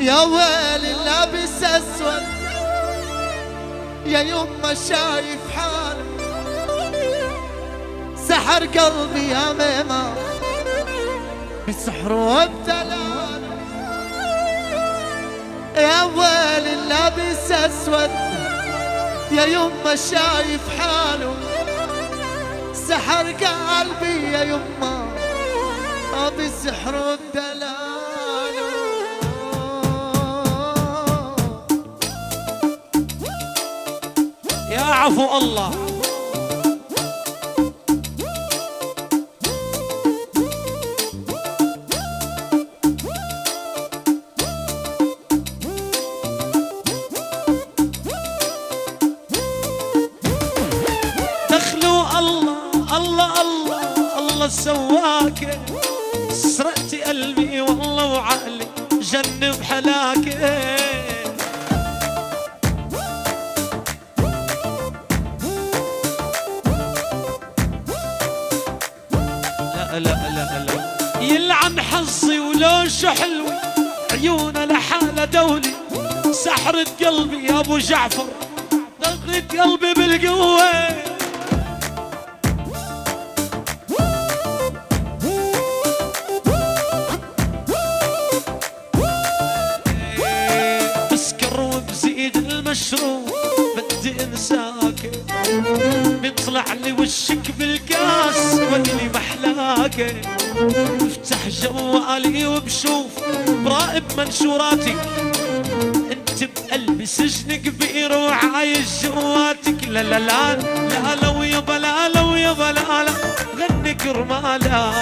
يا ويل اللابس اسود يا يما شايف حاله سحر قلبي يا ميمة بسحر وبدلال. يا ويل اللابس اسود يا يما شايف حاله سحر قلبي يا يما بسحر وبدلال. يا عفو الله دخلوا الله الله الله الله سواك سرقت قلبي والله وعقلي جن بحلاك. يلعن حظي ولوش حلوي عيونه لحالة دولي سحرت قلبي يا ابو جعفر دغت قلبي بالقوة. بسكر وبزيد المشروب بدي انساك بيطلع لي وشك بالكاس واللي محلاك. بفتح جوالي وبشوف براقب منشوراتك انت بقلبي سجن كبير وعايش جواتك. لا لا لا لا لا ويابا لا لا ويابا لا لا غني كرمالا.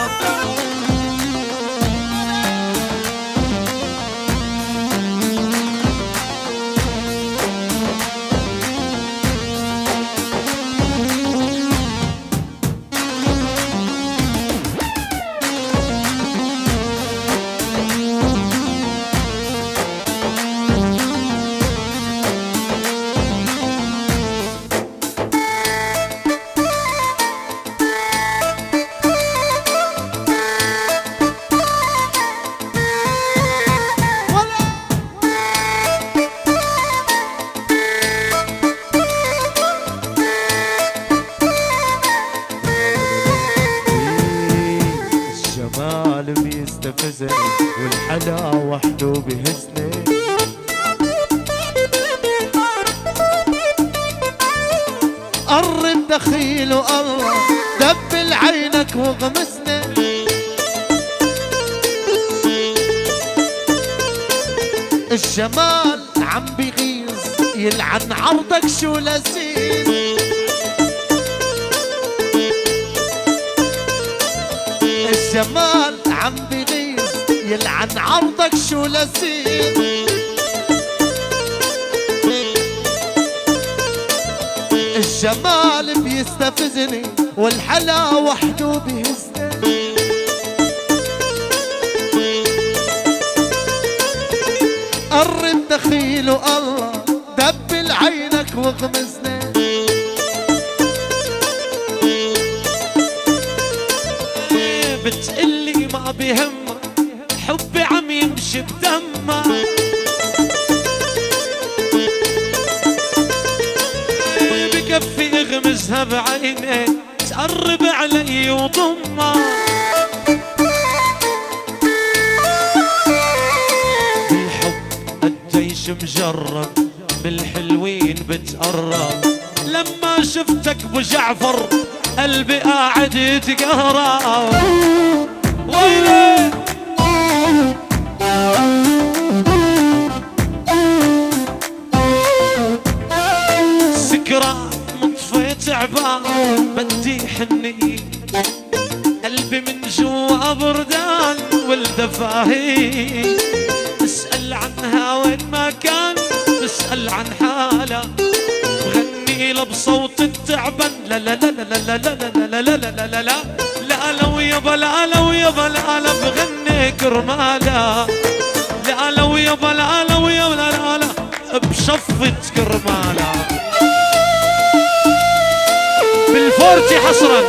بيستفزني والحلا وحده بهزني. قرب دخيل الله دبل عينك وغمسني. الجمال عم بيغيظ يلعن عرضك شو لذيذ. الجمال عم بيغيظ يلعن عرضك شو لذيذ. الجمال بيستفزني والحلا وحده بيهزني. قرب دخيل الله دبل عينك واغمزني. بتقلي ما بيهمك حبي عم يمشي بدمك. بكفي اغمزها بعيني تقرب علي وضمك. بالحب الجيش مجرب بالحلوين بتقرب. لما شفتك ابو جعفر قلبي قاعد يتقهرب. ويلي سكرة مطفي تعبان بدي حني قلبي من جوا بردان والدفاهي. بسأل عنها وين ما كان بسأل عن حالة بغني له بصوت التعبان. لا لا لا لا لا لا لا لا لا لا لا لا لا لا ويابا لا لا ويابا لا لا بغني كرمالا. لا لا ويابا لا لا ويابا لا لا بشفة كرمالا. بالفورتي حصرا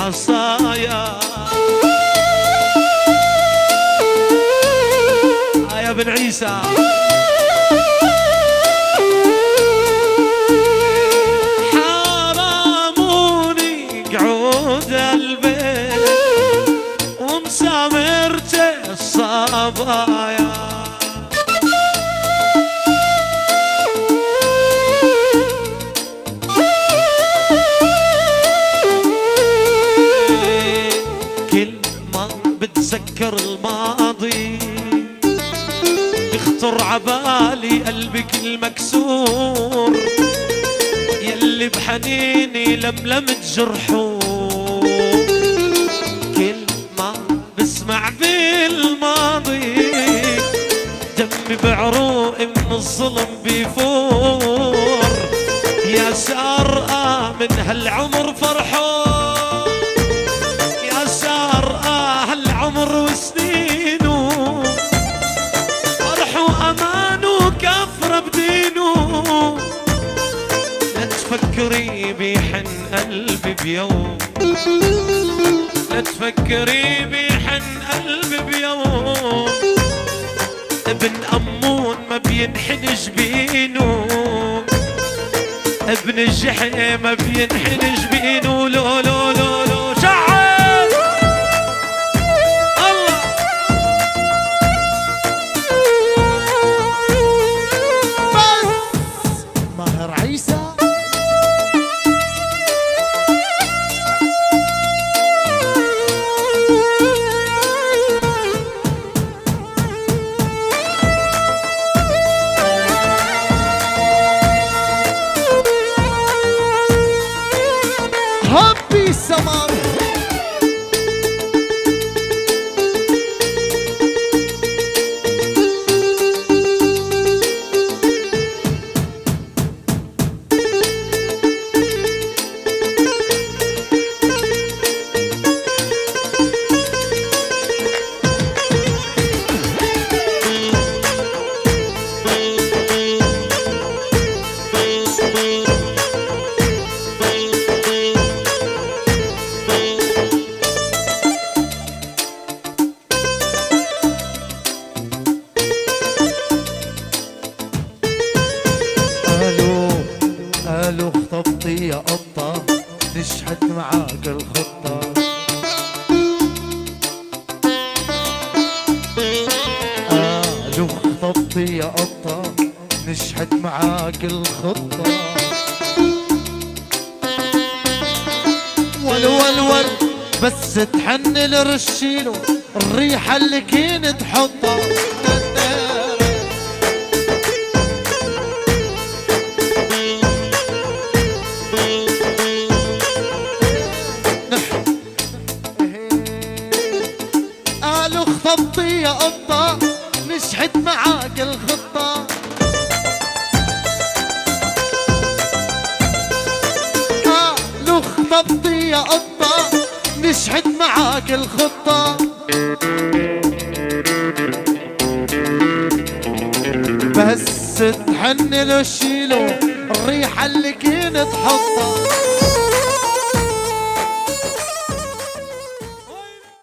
العصايا. يا بن عيسى حرموني قعود البيت ومسامرته الصبايا. كل ما بتذكر الماضي يخطر عبالي قلبك المكسور، يلي بحنيني لملمت جرحه. كل ما بسمع بالماضي دمي بعروقي من الظلم بيفور. يا سارقة من هالعمر فرحه، يا سارقة هالعمر وسنينه، امان وكفر بدينه. لا تفكري بيحن قلبي بيوم، لا تفكري بيحن قلبي بيوم. ابن أمون ما بينحنج بينه، ابن الجحي ما بينحنج بينه. لو لو لو لو شعر الله. ماهر عيسى هبي سمر. قالوا خطبتي يا قطة نشحت معاك الخطة. قالوا خطبتي يا قطة نشحت معاك الخطة. ول بس تحنل رشيله الريحة اللي كنت تحطها. قالوا خطبتي يا قطة نشحت معاك الخطة. قالوا خطبتي يا قطة نشحت معاك الخطة. بس تحنلوا شيلوا الريحة اللي كنت تحطها.